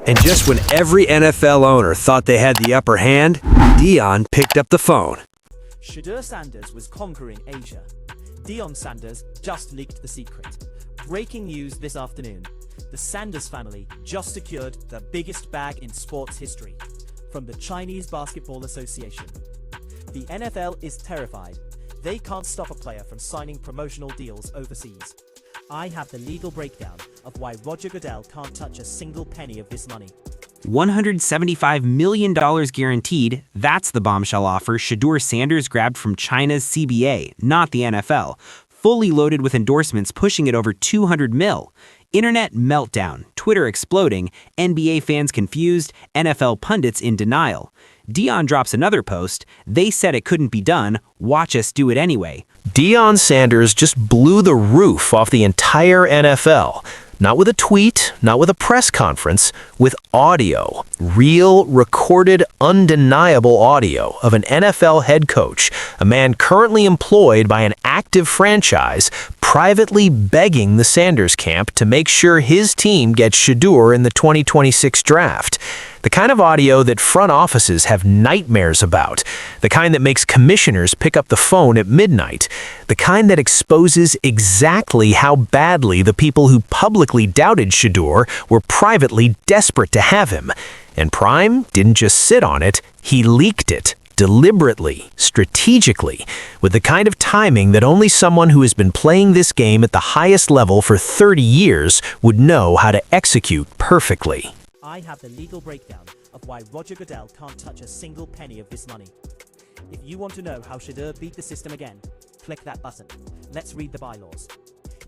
And just when every NFL owner thought they had the upper hand, Deion picked up the phone. Shedeur Sanders was conquering Asia. Deion Sanders just leaked the secret. Breaking news this afternoon. The Sanders family just secured the biggest bag in sports history from the Chinese Basketball Association. The NFL is terrified. They can't stop a player from signing promotional deals overseas. I have the legal breakdown of why Roger Goodell can't touch a single penny of this money. $175 million guaranteed, that's the bombshell offer Shedeur Sanders grabbed from China's CBA, not the NFL, fully loaded with endorsements pushing it over $200 million. Internet meltdown, Twitter exploding, NBA fans confused, NFL pundits in denial. Deion drops another post, they said it couldn't be done, watch us do it anyway. Deion Sanders just blew the roof off the entire NFL. Not with a tweet, not with a press conference, with audio. Real, recorded, undeniable audio of an NFL head coach, a man currently employed by an active franchise, privately begging the Sanders camp to make sure his team gets Shedeur in the 2026 draft. The kind of audio that front offices have nightmares about. The kind that makes commissioners pick up the phone at midnight. The kind that exposes exactly how badly the people who publicly doubted Shedeur were privately desperate to have him. And Prime didn't just sit on it, he leaked it. Deliberately, strategically, with the kind of timing that only someone who has been playing this game at the highest level for 30 years would know how to execute perfectly. I have the legal breakdown of why Roger Goodell can't touch a single penny of this money. If you want to know how Shedeur beat the system again, click that button. Let's read the bylaws.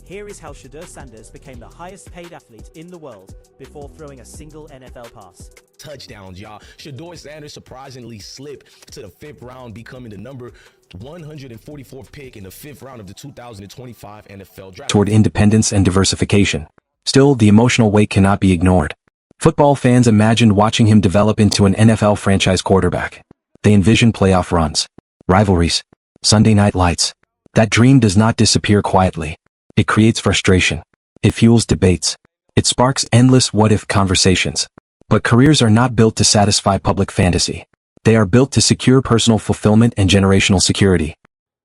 Here is how Shedeur Sanders became the highest paid athlete in the world before throwing a single NFL pass. Touchdowns, y'all. Shedeur Sanders surprisingly slipped to the 5th round, becoming the number 144th pick in the 5th round of the 2025 NFL draft. Toward independence and diversification. Still, the emotional weight cannot be ignored. Football fans imagined watching him develop into an NFL franchise quarterback. They envisioned playoff runs, rivalries, Sunday night lights. That dream does not disappear quietly. It creates frustration. It fuels debates. It sparks endless what-if conversations. But careers are not built to satisfy public fantasy. They are built to secure personal fulfillment and generational security.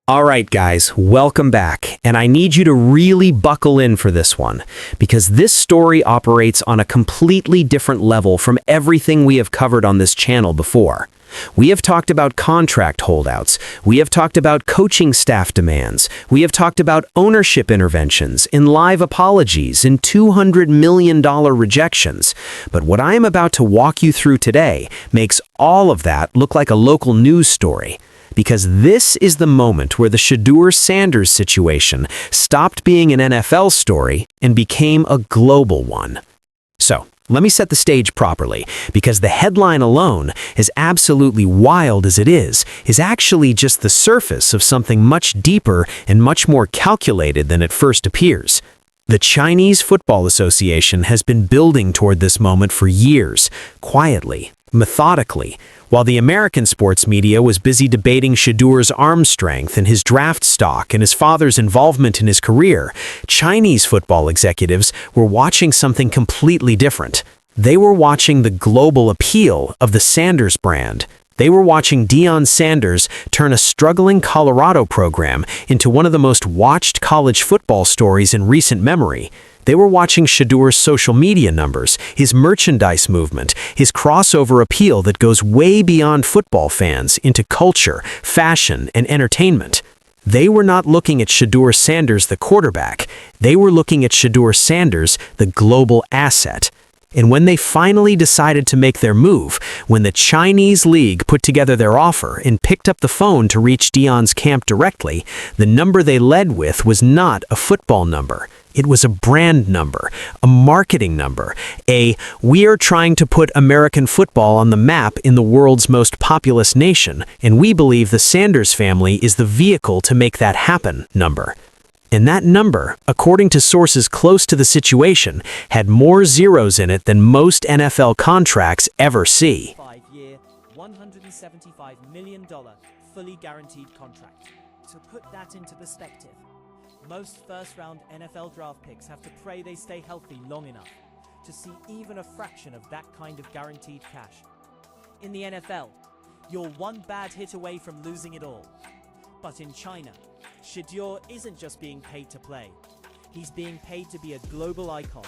All right, guys, welcome back. And I need you to really buckle in for this one, because this story operates on a completely different level from everything we have covered on this channel before. We have talked about contract holdouts. We have talked about coaching staff demands. We have talked about ownership interventions, in live apologies, and $200 million rejections. But what I am about to walk you through today makes all of that look like a local news story. Because this is the moment where the Shedeur Sanders situation stopped being an NFL story and became a global one. So, let me set the stage properly, because the headline alone, as absolutely wild as it is actually just the surface of something much deeper and much more calculated than it first appears. The Chinese Football Association has been building toward this moment for years, quietly, methodically, while the American sports media was busy debating Shedeur's arm strength and his draft stock and his father's involvement in his career. Chinese football executives were watching something completely different. They were watching the global appeal of the Sanders brand. They were watching Deion Sanders turn a struggling Colorado program into one of the most watched college football stories in recent memory. They were watching Shedeur's social media numbers, his merchandise movement, his crossover appeal that goes way beyond football fans into culture, fashion, and entertainment. They were not looking at Shedeur Sanders, the quarterback. They were looking at Shedeur Sanders, the global asset. And when they finally decided to make their move, when the Chinese league put together their offer and picked up the phone to reach Deion's camp directly, the number they led with was not a football number. It was a brand number, a marketing number, we are trying to put American football on the map in the world's most populous nation, and we believe the Sanders family is the vehicle to make that happen number. And that number, according to sources close to the situation, had more zeros in it than most NFL contracts ever see. 5-year, $175 million, fully guaranteed contract. To put that into perspective, most first-round NFL draft picks have to pray they stay healthy long enough. to see even a fraction of that kind of guaranteed cash. In the NFL, you're one bad hit away from losing it all. But in China, Shedeur isn't just being paid to play. He's being paid to be a global icon.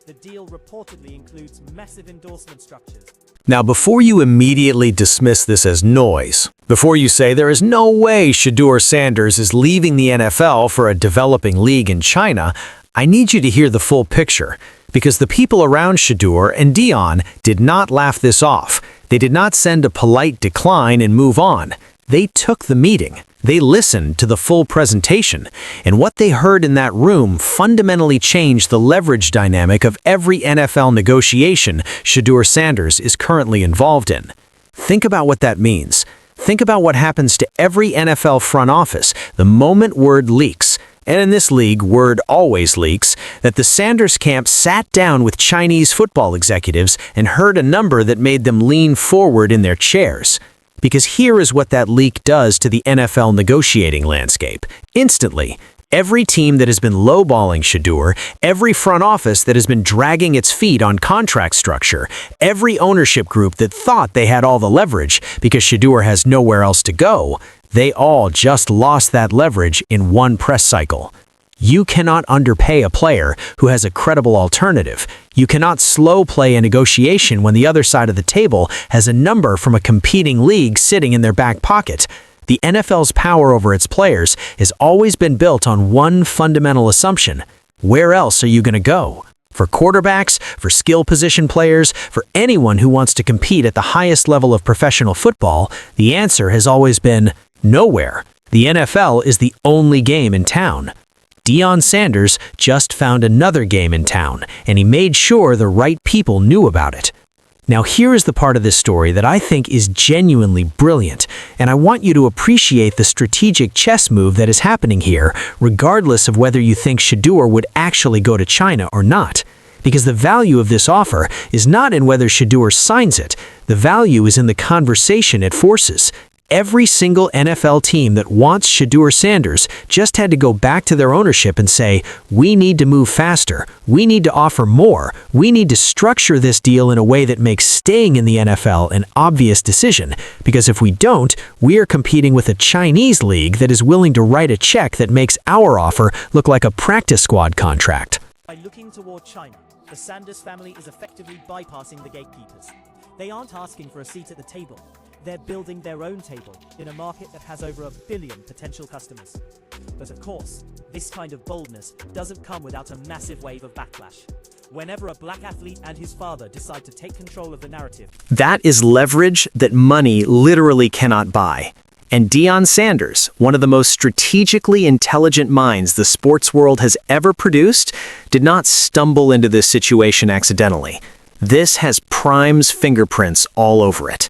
The deal reportedly includes massive endorsement structures. Now, before you immediately dismiss this as noise, before you say there is no way Shedeur Sanders is leaving the NFL for a developing league in China, I need you to hear the full picture, because the people around Shedeur and Deion did not laugh this off. They did not send a polite decline and move on. They took the meeting. They listened to the full presentation, and what they heard in that room fundamentally changed the leverage dynamic of every NFL negotiation Shedeur Sanders is currently involved in. Think about what that means. Think about what happens to every NFL front office the moment word leaks, and in this league, word always leaks, that the Sanders camp sat down with Chinese football executives and heard a number that made them lean forward in their chairs. Because here is what that leak does to the NFL negotiating landscape. Instantly, every team that has been lowballing Shedeur, every front office that has been dragging its feet on contract structure, every ownership group that thought they had all the leverage because Shedeur has nowhere else to go, they all just lost that leverage in one press cycle. You cannot underpay a player who has a credible alternative. You cannot slow play a negotiation when the other side of the table has a number from a competing league sitting in their back pocket. The NFL's power over its players has always been built on one fundamental assumption. Where else are you going to go? For quarterbacks, for skill position players, for anyone who wants to compete at the highest level of professional football, the answer has always been nowhere. The NFL is the only game in town. Deion Sanders just found another game in town, and he made sure the right people knew about it. Now here is the part of this story that I think is genuinely brilliant, and I want you to appreciate the strategic chess move that is happening here, regardless of whether you think Shedeur would actually go to China or not. Because the value of this offer is not in whether Shedeur signs it, the value is in the conversation it forces. Every single NFL team that wants Shedeur Sanders just had to go back to their ownership and say, we need to move faster, we need to offer more, we need to structure this deal in a way that makes staying in the NFL an obvious decision, because if we don't, we are competing with a Chinese league that is willing to write a check that makes our offer look like a practice squad contract. By looking toward China, the Sanders family is effectively bypassing the gatekeepers. They aren't asking for a seat at the table. They're building their own table in a market that has over 1 billion potential customers. But of course, this kind of boldness doesn't come without a massive wave of backlash. Whenever a black athlete and his father decide to take control of the narrative, That is leverage that money literally cannot buy. And Deion Sanders, one of the most strategically intelligent minds the sports world has ever produced, did not stumble into this situation accidentally. This has Prime's fingerprints all over it.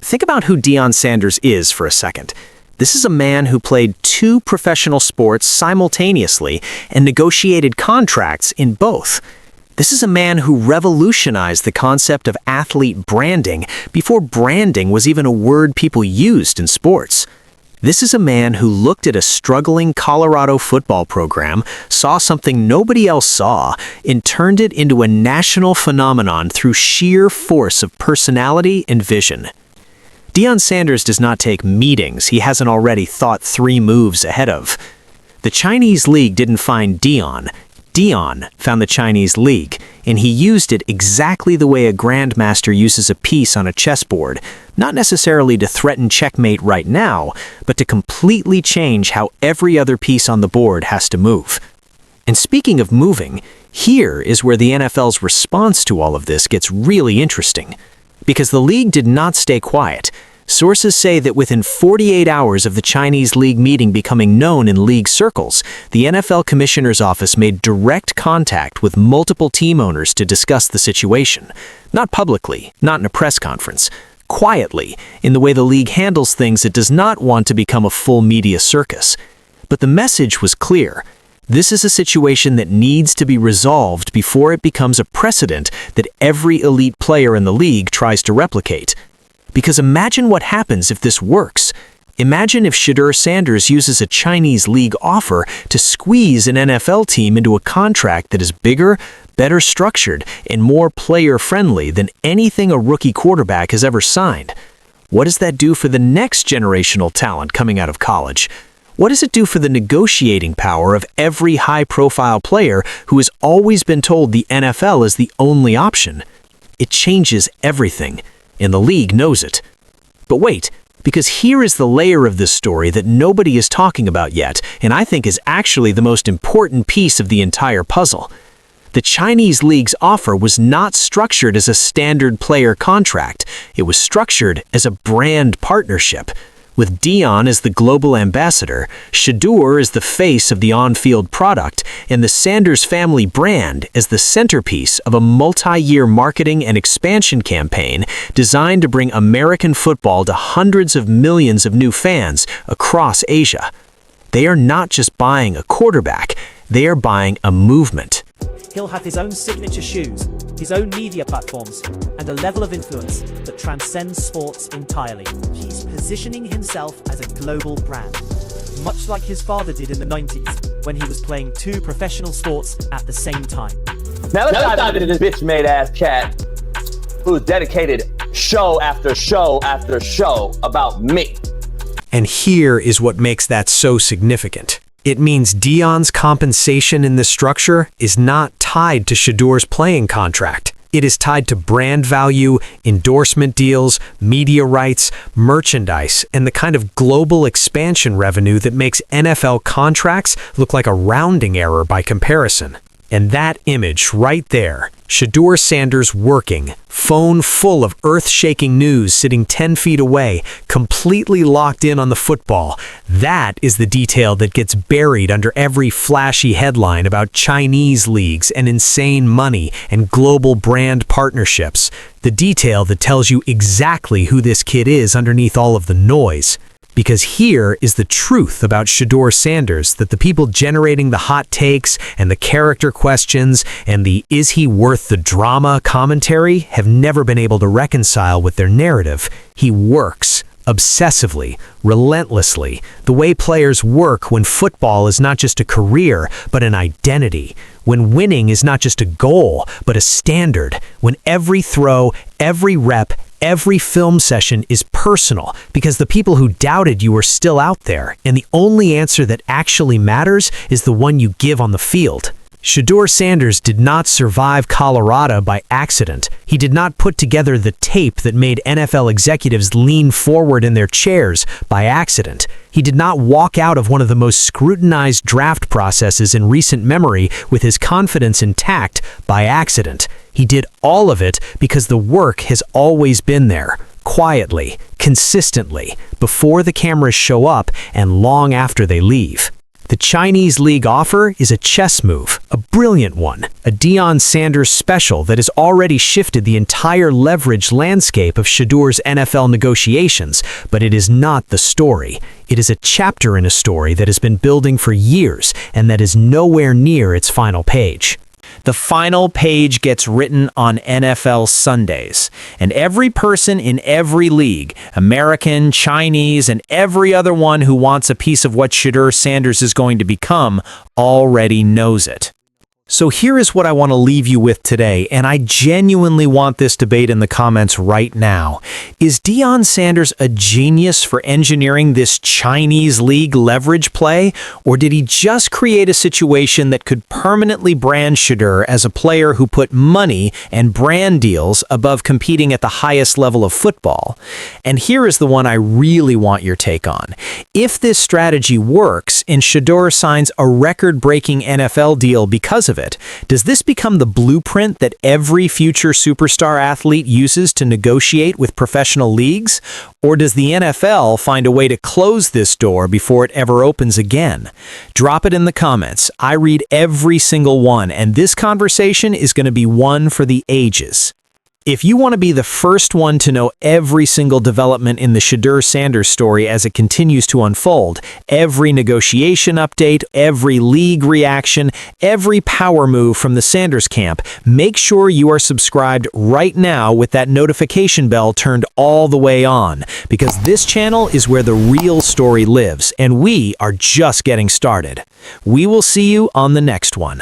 Think about who Deion Sanders is for a second. This is a man who played 2 professional sports simultaneously and negotiated contracts in both. This is a man who revolutionized the concept of athlete branding before branding was even a word people used in sports. This is a man who looked at a struggling Colorado football program, saw something nobody else saw, and turned it into a national phenomenon through sheer force of personality and vision. Deion Sanders does not take meetings he hasn't already thought 3 moves ahead of. The Chinese league didn't find Deion. Deion found the Chinese league, and he used it exactly the way a grandmaster uses a piece on a chessboard, not necessarily to threaten checkmate right now, but to completely change how every other piece on the board has to move. And speaking of moving, here is where the NFL's response to all of this gets really interesting. Because the league did not stay quiet. Sources say that within 48 hours of the Chinese league meeting becoming known in league circles, the NFL commissioner's office made direct contact with multiple team owners to discuss the situation. Not publicly, not in a press conference. Quietly, in the way the league handles things it does not want to become a full media circus. But the message was clear. This is a situation that needs to be resolved before it becomes a precedent that every elite player in the league tries to replicate. Because imagine what happens if this works. Imagine if Shedeur Sanders uses a Chinese league offer to squeeze an NFL team into a contract that is bigger, better structured, and more player-friendly than anything a rookie quarterback has ever signed. What does that do for the next generational talent coming out of college? What does it do for the negotiating power of every high-profile player who has always been told the NFL is the only option? It changes everything, and the league knows it. But wait, because here is the layer of this story that nobody is talking about yet, and I think is actually the most important piece of the entire puzzle. The Chinese league's offer was not structured as a standard player contract. It was structured as a brand partnership. With Deion as the global ambassador, Shedeur as the face of the on-field product, and the Sanders family brand as the centerpiece of a multi-year marketing and expansion campaign designed to bring American football to hundreds of millions of new fans across Asia. They are not just buying a quarterback, they are buying a movement. He'll have his own signature shoes, his own media platforms, and a level of influence that transcends sports entirely. He's positioning himself as a global brand, much like his father did in the 90s, when he was playing two professional sports at the same time. Now let's dive into this bitch-made ass cat who's dedicated show after show after show about me. And here is what makes that so significant. It means Deion's compensation in this structure is not tied to Shedeur's playing contract. It is tied to brand value, endorsement deals, media rights, merchandise, and the kind of global expansion revenue that makes NFL contracts look like a rounding error by comparison. And that image right there, Shedeur Sanders working, phone full of earth-shaking news sitting 10 feet away, completely locked in on the football. That is the detail that gets buried under every flashy headline about Chinese leagues and insane money and global brand partnerships. The detail that tells you exactly who this kid is underneath all of the noise. Because here is the truth about Shedeur Sanders that the people generating the hot takes and the character questions and the "is he worth the drama" commentary have never been able to reconcile with their narrative. He works obsessively, relentlessly, the way players work when football is not just a career, but an identity. When winning is not just a goal, but a standard. When every throw, every rep, every film session is personal because the people who doubted you are still out there, and the only answer that actually matters is the one you give on the field. Shedeur Sanders did not survive Colorado by accident. He did not put together the tape that made NFL executives lean forward in their chairs by accident. He did not walk out of one of the most scrutinized draft processes in recent memory with his confidence intact by accident. He did all of it because the work has always been there, quietly, consistently, before the cameras show up and long after they leave. The Chinese league offer is a chess move, a brilliant one, a Deion Sanders special that has already shifted the entire leverage landscape of Shedeur's NFL negotiations, but it is not the story. It is a chapter in a story that has been building for years and that is nowhere near its final page. The final page gets written on NFL Sundays, and every person in every league, American, Chinese, and every other one who wants a piece of what Shedeur Sanders is going to become already knows it. So here is what I want to leave you with today, and I genuinely want this debate in the comments right now. Is Deion Sanders a genius for engineering this Chinese league leverage play, or did he just create a situation that could permanently brand Shedeur as a player who put money and brand deals above competing at the highest level of football? And here is the one I really want your take on. If this strategy works and Shedeur signs a record-breaking NFL deal because of it, does this become the blueprint that every future superstar athlete uses to negotiate with professional leagues? Or does the NFL find a way to close this door before it ever opens again? Drop it in the comments. I read every single one, and this conversation is going to be one for the ages. If you want to be the first one to know every single development in the Shedeur Sanders story as it continues to unfold, every negotiation update, every league reaction, every power move from the Sanders camp, make sure you are subscribed right now with that notification bell turned all the way on, because this channel is where the real story lives, and we are just getting started. We will see you on the next one.